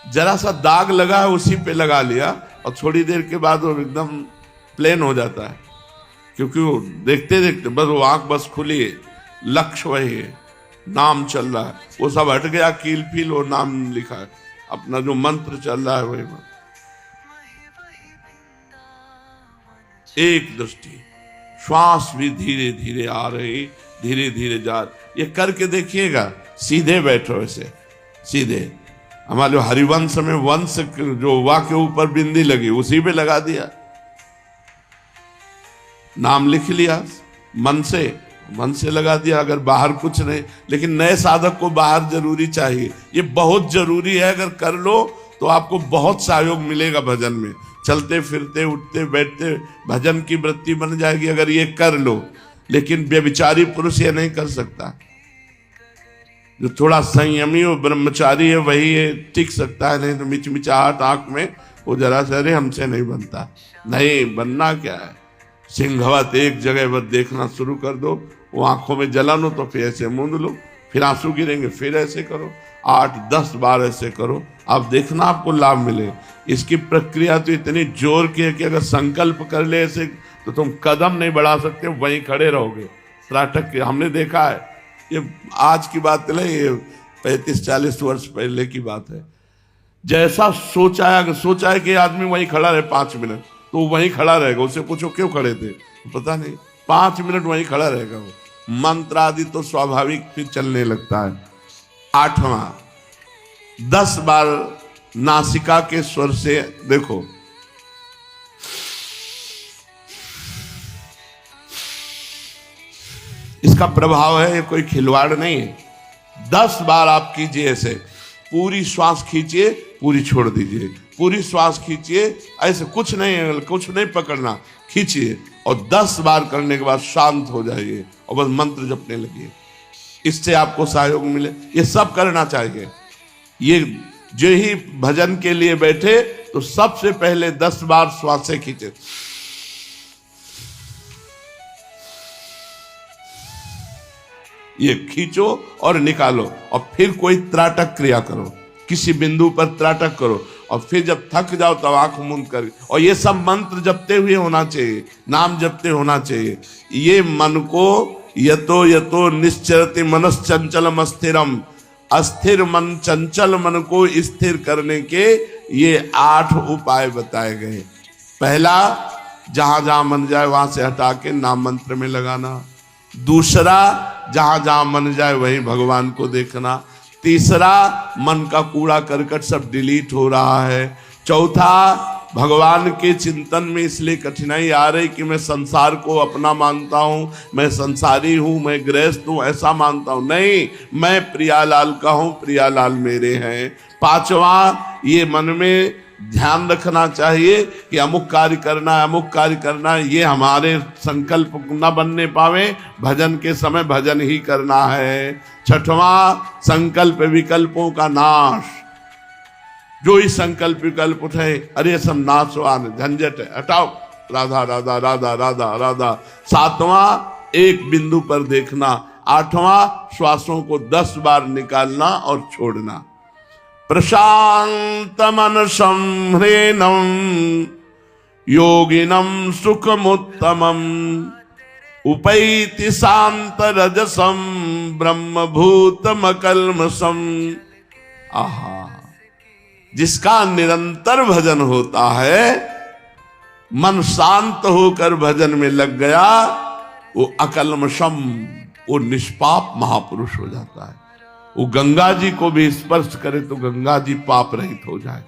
जरा सा दाग लगा है उसी पे लगा लिया और थोड़ी देर के बाद वो एकदम प्लेन हो जाता है, क्योंकि वो देखते देखते बस वो आंख बस खुली है, लक्ष्य वही है, नाम चल रहा है, वो सब हट गया, कील फील वो नाम लिखा है, अपना जो मंत्र चल रहा है वही मंत्र। एक दृष्टि, श्वास भी धीरे धीरे आ रही, धीरे धीरे जा, ये करके देखिएगा, सीधे बैठो ऐसे सीधे। हमारे हरिवंश में वंश जो वा के ऊपर बिंदी लगी उसी पे लगा दिया, नाम लिख लिया, मन से लगा दिया, अगर बाहर कुछ नहीं। लेकिन नए साधक को बाहर जरूरी चाहिए, ये बहुत जरूरी है, अगर कर लो तो आपको बहुत सहयोग मिलेगा भजन में, चलते फिरते उठते बैठते भजन की वृत्ति बन जाएगी अगर ये कर लो। लेकिन व्यभिचारी पुरुष ये नहीं कर सकता, जो थोड़ा संयमी और ब्रह्मचारी है वही ये टिक सकता है, नहीं तो मिचमिचाहट आंख में वो जरा से, अरे हमसे नहीं बनता। नहीं, बनना क्या है, सिंहवत एक जगह पर देखना शुरू कर दो, वो आंखों में जलन हो तो फिर ऐसे मूंद लो, फिर आंसू गिरेंगे, फिर ऐसे करो, 8-10 बार ऐसे करो, आप देखना आपको लाभ मिले। इसकी प्रक्रिया तो इतनी जोर की है कि अगर संकल्प कर ले ऐसे तो तुम कदम नहीं बढ़ा सकते, वहीं खड़े रहोगे। त्राटक के हमने देखा है, ये आज की बात नहीं, ये 35-40 वर्ष पहले की बात है। जैसा सोचा है कि आदमी वहीं खड़ा रहे 5 मिनट, तो वहीं खड़ा रहेगा, उससे पूछो क्यों खड़े थे, पता नहीं, 5 मिनट वहीं खड़ा रहेगा वो। मंत्र आदि तो स्वाभाविक फिर चलने लगता है। 8वां, 10 बार नासिका के स्वर से देखो, इसका प्रभाव है, ये कोई खिलवाड़ नहीं है। 10 बार आप कीजिए ऐसे, पूरी श्वास खींचिए, पूरी छोड़ दीजिए, पूरी श्वास खींचिए, ऐसे कुछ नहीं पकड़ना, खींचिए, और 10 बार करने के बाद शांत हो जाइए और बस मंत्र जपने लगिए। इससे आपको सहयोग मिले, ये सब करना चाहिए। ये जो ही भजन के लिए बैठे तो सबसे पहले 10 बार श्वासें खींचे, ये खींचो और निकालो, और फिर कोई त्राटक क्रिया करो, किसी बिंदु पर त्राटक करो, और फिर जब थक जाओ तब आंख मूंद कर, और ये सब मंत्र जपते हुए होना चाहिए, नाम जपते होना चाहिए। ये मन को यतो यतो निश्चरति मनश्चंचलम अस्थिरम, अस्थिर मन, चंचल मन को स्थिर करने के ये 8 उपाय बताए गए। पहला, जहां जहां मन जाए वहां से हटा के नाम मंत्र में लगाना। दूसरा, जहां जहां मन जाए वहीं भगवान को देखना। तीसरा, मन का कूड़ा करकट सब डिलीट हो रहा है। चौथा, भगवान के चिंतन में इसलिए कठिनाई आ रही कि मैं संसार को अपना मानता हूं, मैं संसारी हूं, मैं गृहस्थ हूं, ऐसा मानता हूं। नहीं, मैं प्रियालाल का हूं, प्रियालाल मेरे हैं। पांचवा, ये मन में ध्यान रखना चाहिए कि अमुक कार्य करना है, अमुक कार्य करना है, ये हमारे संकल्प न बनने पावे, भजन के समय भजन ही करना है। छठवां, संकल्प विकल्पों का नाश, जो ही संकल्प विकल्प उठे, अरे सब नाशवान झंझट है, हटाओ, राधा राधा राधा राधा राधा। सातवां, एक बिंदु पर देखना। आठवां, श्वासों को 10 बार निकालना और छोड़ना। प्रशांत मनसं ह्रेनं योगिनं सुखमुत्तमं उपैति शांत रजसं ब्रह्मभूतमकल्मषं। आहा, जिसका निरंतर भजन होता है, मन शांत होकर भजन में लग गया, वो अकल्मषम, वो निष्पाप महापुरुष हो जाता है। वो गंगा जी को भी स्पर्श करे तो गंगा जी पाप रहित हो जाए,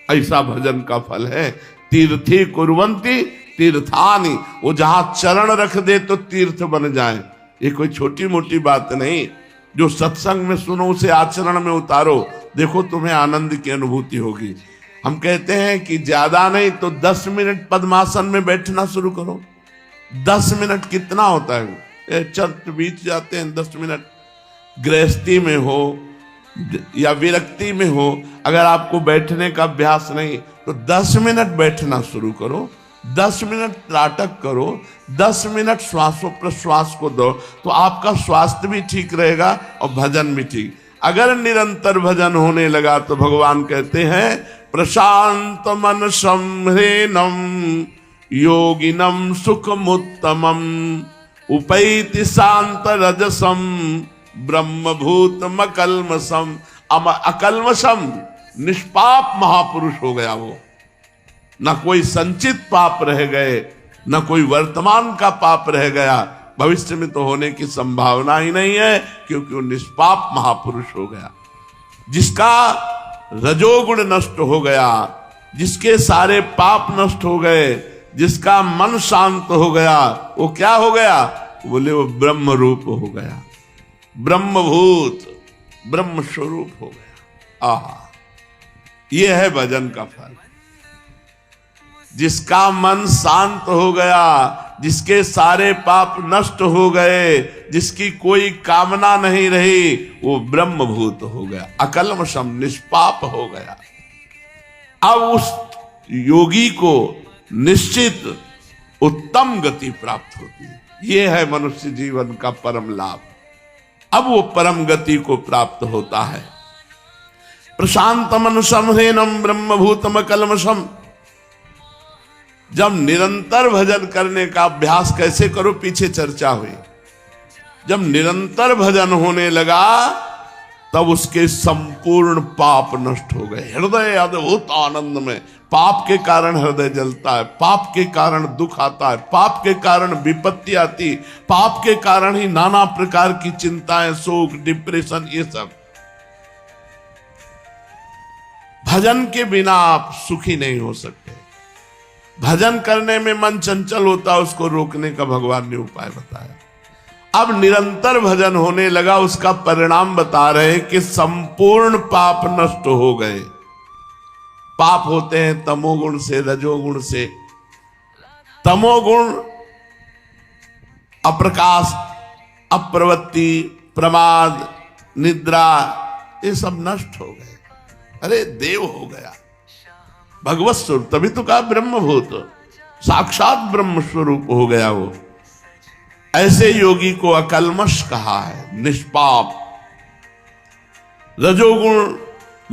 ऐसा भजन का फल है। तीर्थी कुर्वन्ति तीर्थानि, वो जहां चरण रख दे तो तीर्थ बन जाए। ये कोई छोटी मोटी बात नहीं, जो सत्संग में सुनो उसे आचरण में उतारो देखो तुम्हें आनंद की अनुभूति होगी। हम कहते हैं कि ज्यादा नहीं तो 10 मिनट पद्मासन में बैठना शुरू करो। 10 मिनट कितना होता है, चट बीत जाते हैं 10 मिनट। गृहस्थी में हो या विरक्ति में हो, अगर आपको बैठने का अभ्यास नहीं तो 10 मिनट बैठना शुरू करो, 10 मिनट त्राटक करो, 10 मिनट श्वासों प्रश्वास को दो, तो आपका स्वास्थ्य भी ठीक रहेगा और भजन भी ठीक। अगर निरंतर भजन होने लगा तो भगवान कहते हैं प्रशांत मन संह्रेनम योगिनम सुखमुत्तमम उपैति शांत रजसम ब्रह्मभूतम अकल्मषम। अकल्मषम निष्पाप महापुरुष हो गया वो, न कोई संचित पाप रह गए, न कोई वर्तमान का पाप रह गया, भविष्य में तो होने की संभावना ही नहीं है, क्योंकि वो निष्पाप महापुरुष हो गया। जिसका रजोगुण नष्ट हो गया, जिसके सारे पाप नष्ट हो गए, जिसका मन शांत हो गया, वो क्या हो गया? बोले वो ब्रह्म रूप हो गया, ब्रह्मभूत ब्रह्म स्वरूप हो गया। आहा, ये है भजन का फल। जिसका मन शांत हो गया, जिसके सारे पाप नष्ट हो गए, जिसकी कोई कामना नहीं रही, वो ब्रह्मभूत हो गया, अकल्मषम निष्पाप हो गया। अब उस योगी को निश्चित उत्तम गति प्राप्त होती है। ये है मनुष्य जीवन का परम लाभ। अब वो परम गति को प्राप्त होता है। प्रशांत मन संह्रेनम ब्रह्मभूतम अकल्मषम। जब निरंतर भजन करने का अभ्यास कैसे करो, पीछे चर्चा हुई। जब निरंतर भजन होने लगा तब उसके संपूर्ण पाप नष्ट हो गए। हृदय अद्भुत आनंद में। पाप के कारण हृदय जलता है, पाप के कारण दुख आता है, पाप के कारण विपत्ति आती, पाप के कारण ही नाना प्रकार की चिंताएं, शोक, डिप्रेशन, ये सब। भजन के बिना आप सुखी नहीं हो सकते। भजन करने में मन चंचल होता है, उसको रोकने का भगवान ने उपाय बताया। अब निरंतर भजन होने लगा, उसका परिणाम बता रहे कि संपूर्ण पाप नष्ट हो गए। पाप होते हैं तमोगुण से, रजोगुण से। तमोगुण अप्रकाश, अप्रवृत्ति, प्रमाद, निद्रा, ये सब नष्ट हो गए। अरे देव हो गया, भगवत स्वरूप। तभी तो कहा ब्रह्मभूत, साक्षात ब्रह्म स्वरूप हो गया वो। ऐसे योगी को अकल्मष कहा है, निष्पाप। रजोगुण,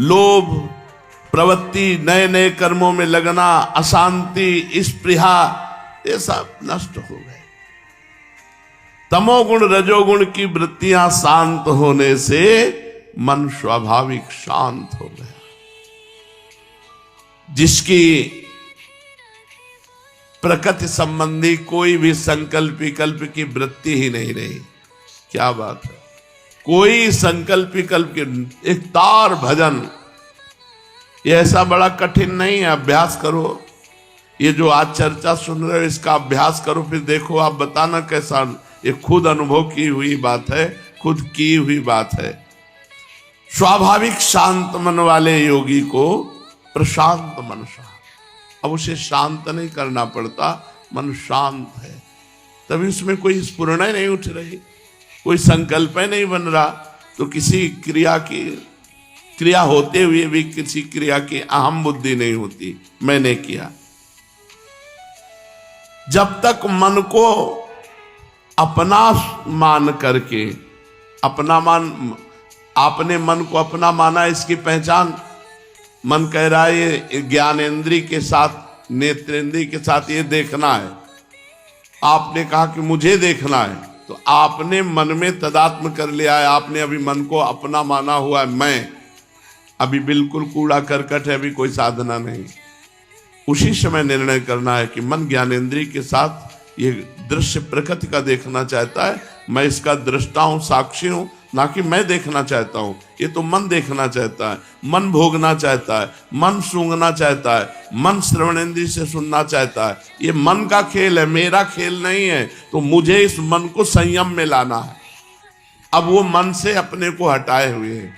लोभ, प्रवृत्ति, नए नए कर्मों में लगना, अशांति, स्पृहा, ये सब नष्ट हो गए। तमोगुण, रजोगुण की वृत्तियां शांत होने से मन स्वाभाविक शांत हो गया। जिसकी प्रकृति संबंधी कोई भी संकल्प विकल्प की वृत्ति ही नहीं रही। क्या बात है, कोई संकल्प विकल्प की। एक तार भजन, ये ऐसा बड़ा कठिन नहीं है। अभ्यास करो। ये जो आज चर्चा सुन रहे हो, इसका अभ्यास करो, फिर देखो आप बताना कैसा। ये खुद अनुभव की हुई बात है, खुद की हुई बात है। स्वाभाविक शांत मन वाले योगी को प्रशांत मनसा। अब उसे शांत नहीं करना पड़ता, मन शांत है, तभी उसमें कोई स्फुरणा नहीं उठ रही, कोई संकल्प नहीं बन रहा। तो किसी क्रिया होते हुए भी किसी क्रिया की अहम बुद्धि नहीं होती, मैंने किया। जब तक मन को अपना मान करके, अपना मान, आपने मन को अपना माना, इसकी पहचान मन कह रहा है ये ज्ञानेंद्रिय के साथ, नेत्रेंद्रिय के साथ ये देखना है। आपने कहा कि मुझे देखना है, तो आपने मन में तदात्म कर लिया है। आपने अभी मन को अपना माना हुआ है, मैं अभी बिल्कुल कूड़ा करकट है, अभी कोई साधना नहीं। उसी समय निर्णय करना है कि मन ज्ञानेंद्रिय के साथ ये दृश्य प्रकृति का देखना चाहता है, मैं इसका दृष्टा हूं, साक्षी हूं, ना कि मैं देखना चाहता हूं। ये तो मन देखना चाहता है, मन भोगना चाहता है, मन सूंघना चाहता है, मन श्रवणेंद्रिय से सुनना चाहता है। ये मन का खेल है, मेरा खेल नहीं है। तो मुझे इस मन को संयम में लाना है। अब वो मन से अपने को हटाए हुए है,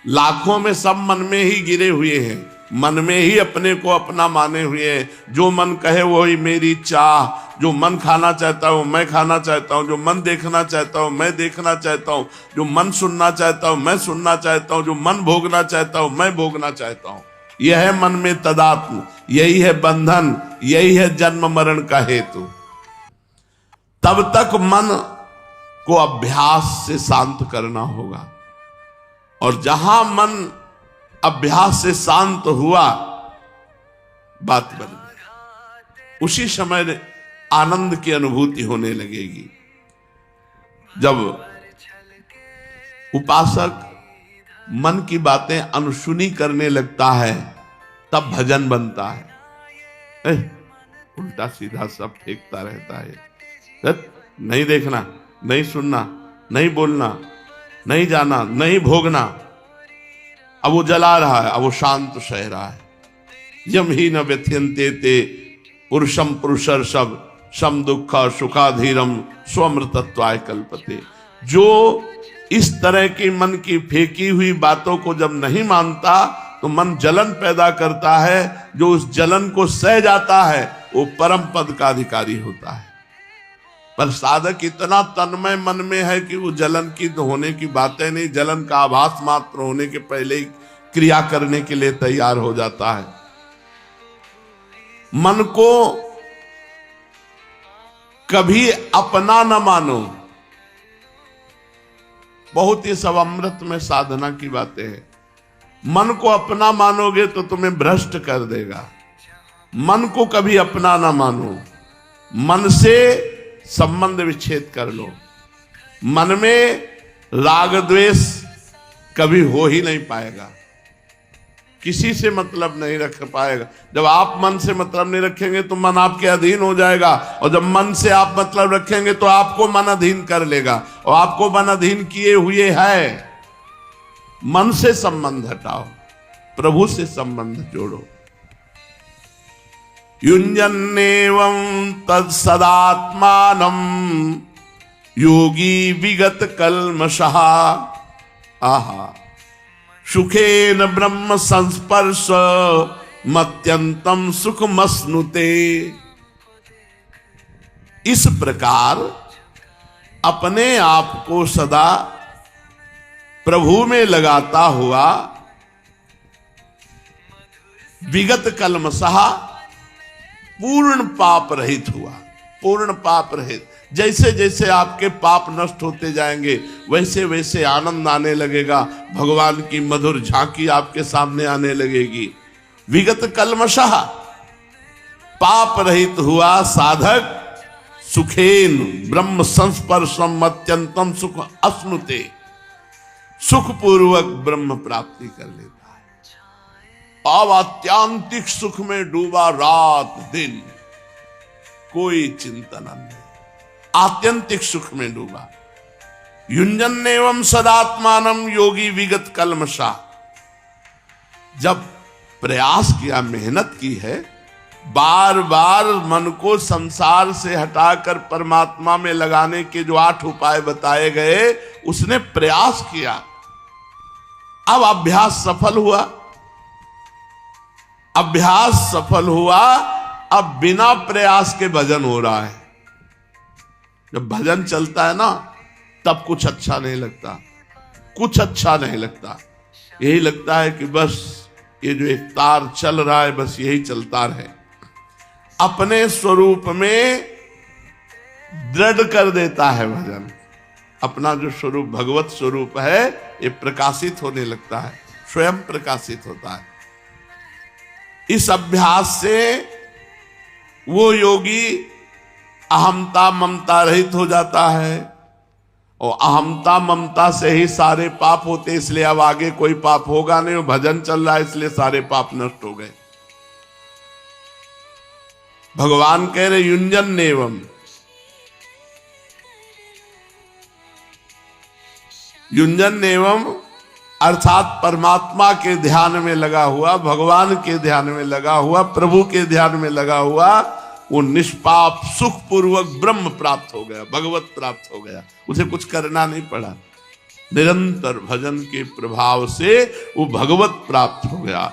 लाखों में सब मन में ही गिरे हुए हैं, मन में ही अपने को अपना माने हुए हैं। जो मन कहे वही मेरी चाह, जो मन खाना चाहता हूं मैं खाना चाहता हूं, जो मन देखना चाहता हूं मैं देखना चाहता हूं, जो मन सुनना चाहता हूं मैं सुनना चाहता हूं, जो मन भोगना चाहता हूं मैं भोगना चाहता हूं। यह है मन में तदात्म, यही है बंधन, यही है जन्म मरण का हेतु। तब तक मन को अभ्यास से शांत करना होगा, और जहां मन अभ्यास से शांत हुआ बात बन गई, उसी समय आनंद की अनुभूति होने लगेगी। जब उपासक मन की बातें अनसुनी करने लगता है तब भजन बनता है। उल्टा सीधा सब फेंकता रहता है, नहीं देखना, नहीं सुनना, नहीं बोलना, नहीं जाना, नहीं भोगना। अब वो जला रहा है, अब वो शांत सह रहा है। यम ही न व्यथ्यन्ते ते पुरुषम पुरुषर सब सम दुख सुखाधीरम स्वमृतत्वाय कल्पते। जो इस तरह की मन की फेंकी हुई बातों को जब नहीं मानता तो मन जलन पैदा करता है। जो उस जलन को सह जाता है वो परम पद का अधिकारी होता है। पर साधक इतना तन्मय मन में है कि वो जलन की तो होने की बातें नहीं, जलन का आभास मात्र होने के पहले ही क्रिया करने के लिए तैयार हो जाता है। मन को कभी अपना न मानो। बहुत ही सब अमृत में साधना की बातें हैं। मन को अपना मानोगे तो तुम्हें भ्रष्ट कर देगा। मन को कभी अपना ना मानो, मन से संबंध विच्छेद कर लो। मन में राग द्वेष कभी हो ही नहीं पाएगा, किसी से मतलब नहीं रख पाएगा। जब आप मन से मतलब नहीं रखेंगे तो मन आपके अधीन हो जाएगा, और जब मन से आप मतलब रखेंगे तो आपको मन अधीन कर लेगा, और आपको मन अधीन किए हुए है। मन से संबंध हटाओ, प्रभु से संबंध जोड़ो। युञ्जन्नेवं तत्सदात्मानं योगी विगत कल्मषः। आहा, सुखेन ब्रह्म संस्पर्श मत्यंतम सुखमश्नुते। इस प्रकार अपने आप को सदा प्रभु में लगाता हुआ विगत कल्मषः, पूर्ण पाप रहित हुआ। पूर्ण पाप रहित, जैसे जैसे आपके पाप नष्ट होते जाएंगे वैसे वैसे आनंद आने लगेगा, भगवान की मधुर झांकी आपके सामने आने लगेगी। विगत कल्मषः, पाप रहित हुआ साधक सुखेन ब्रह्म संस्पर्शम अत्यंतम सुख अश्नुते, सुखपूर्वक ब्रह्म प्राप्ति कर लेता है। अब आत्यांतिक सुख में डूबा रात दिन, कोई चिंतन नहीं, आत्यंतिक सुख में डूबा। युञ्जन्नेवं सदात्मानं योगी विगत कल्मषः। जब प्रयास किया, मेहनत की है, बार बार मन को संसार से हटाकर परमात्मा में लगाने के जो 8 उपाय बताए गए, उसने प्रयास किया। अब अभ्यास सफल हुआ, अभ्यास सफल हुआ। अब बिना प्रयास के भजन हो रहा है। जब भजन चलता है ना, तब कुछ अच्छा नहीं लगता, कुछ अच्छा नहीं लगता। यही लगता है कि बस ये जो एक तार चल रहा है, बस यही चलता रहे। अपने स्वरूप में दृढ़ कर देता है भजन। अपना जो स्वरूप भगवत स्वरूप है, ये प्रकाशित होने लगता है, स्वयं प्रकाशित होता है। इस अभ्यास से वो योगी अहमता ममता रहित हो जाता है, और अहमता ममता से ही सारे पाप होते, इसलिए अब आगे कोई पाप होगा नहीं। भजन चल रहा है इसलिए सारे पाप नष्ट हो गए। भगवान कह रहे युञ्जन्नेवं, युञ्जन्नेवं अर्थात परमात्मा के ध्यान में लगा हुआ, भगवान के ध्यान में लगा हुआ, प्रभु के ध्यान में लगा हुआ, वो निष्पाप सुख पूर्वक ब्रह्म प्राप्त हो गया, भगवत प्राप्त हो गया। उसे कुछ करना नहीं पड़ा। निरंतर भजन के प्रभाव से वो भगवत प्राप्त हो गया।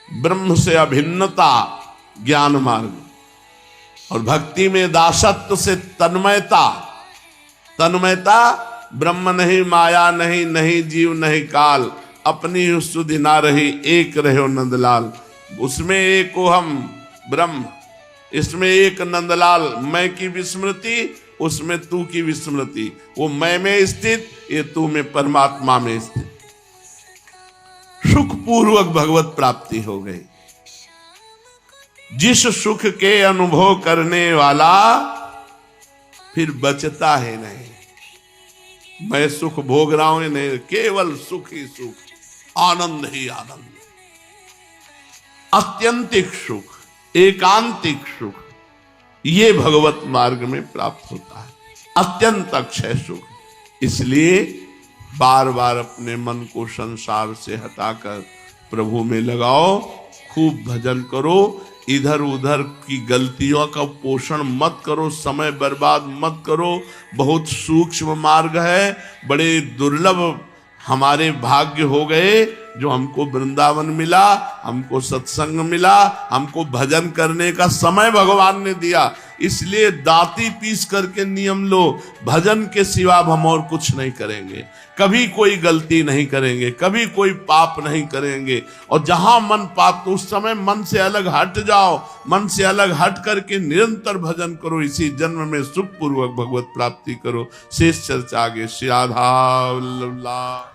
ब्रह्म से अभिन्नता ज्ञान मार्ग, और भक्ति में दासत्व से तन्मयता। तन्मयता ब्रह्म नहीं, माया नहीं, नहीं जीव नहीं काल, अपनी सुधि ना रही, एक रहो नंदलाल। उसमें एक को हम ब्रह्म, इसमें एक नंदलाल, मैं की विस्मृति, उसमें तू की विस्मृति। वो मैं में स्थित, ये तू में, परमात्मा में स्थित। सुख पूर्वक भगवत प्राप्ति हो गई। जिस सुख के अनुभव करने वाला फिर बचता है नहीं। मैं सुख भोग रहा हूं नहीं, केवल सुख ही सुख, आनंद ही आनंद, अत्यंतिक सुख, एकांतिक सुख, ये भगवत मार्ग में प्राप्त होता है, अत्यंत अक्षय सुख। इसलिए बार बार अपने मन को संसार से हटाकर प्रभु में लगाओ, खूब भजन करो, इधर उधर की गलतियों का पोषण मत करो, समय बर्बाद मत करो। बहुत सूक्ष्म मार्ग है, बड़े दुर्लभ हमारे भाग्य हो गए जो हमको वृंदावन मिला, हमको सत्संग मिला, हमको भजन करने का समय भगवान ने दिया। इसलिए दांती पीस करके नियम लो, भजन के सिवा हम और कुछ नहीं करेंगे, कभी कोई गलती नहीं करेंगे, कभी कोई पाप नहीं करेंगे। और जहां मन पाप, तो उस समय मन से अलग हट जाओ, मन से अलग हट करके निरंतर भजन करो, इसी जन्म में सुखपूर्वक भगवत प्राप्ति करो। शेष चर्चा आगे। श्री राधा वल्लभ।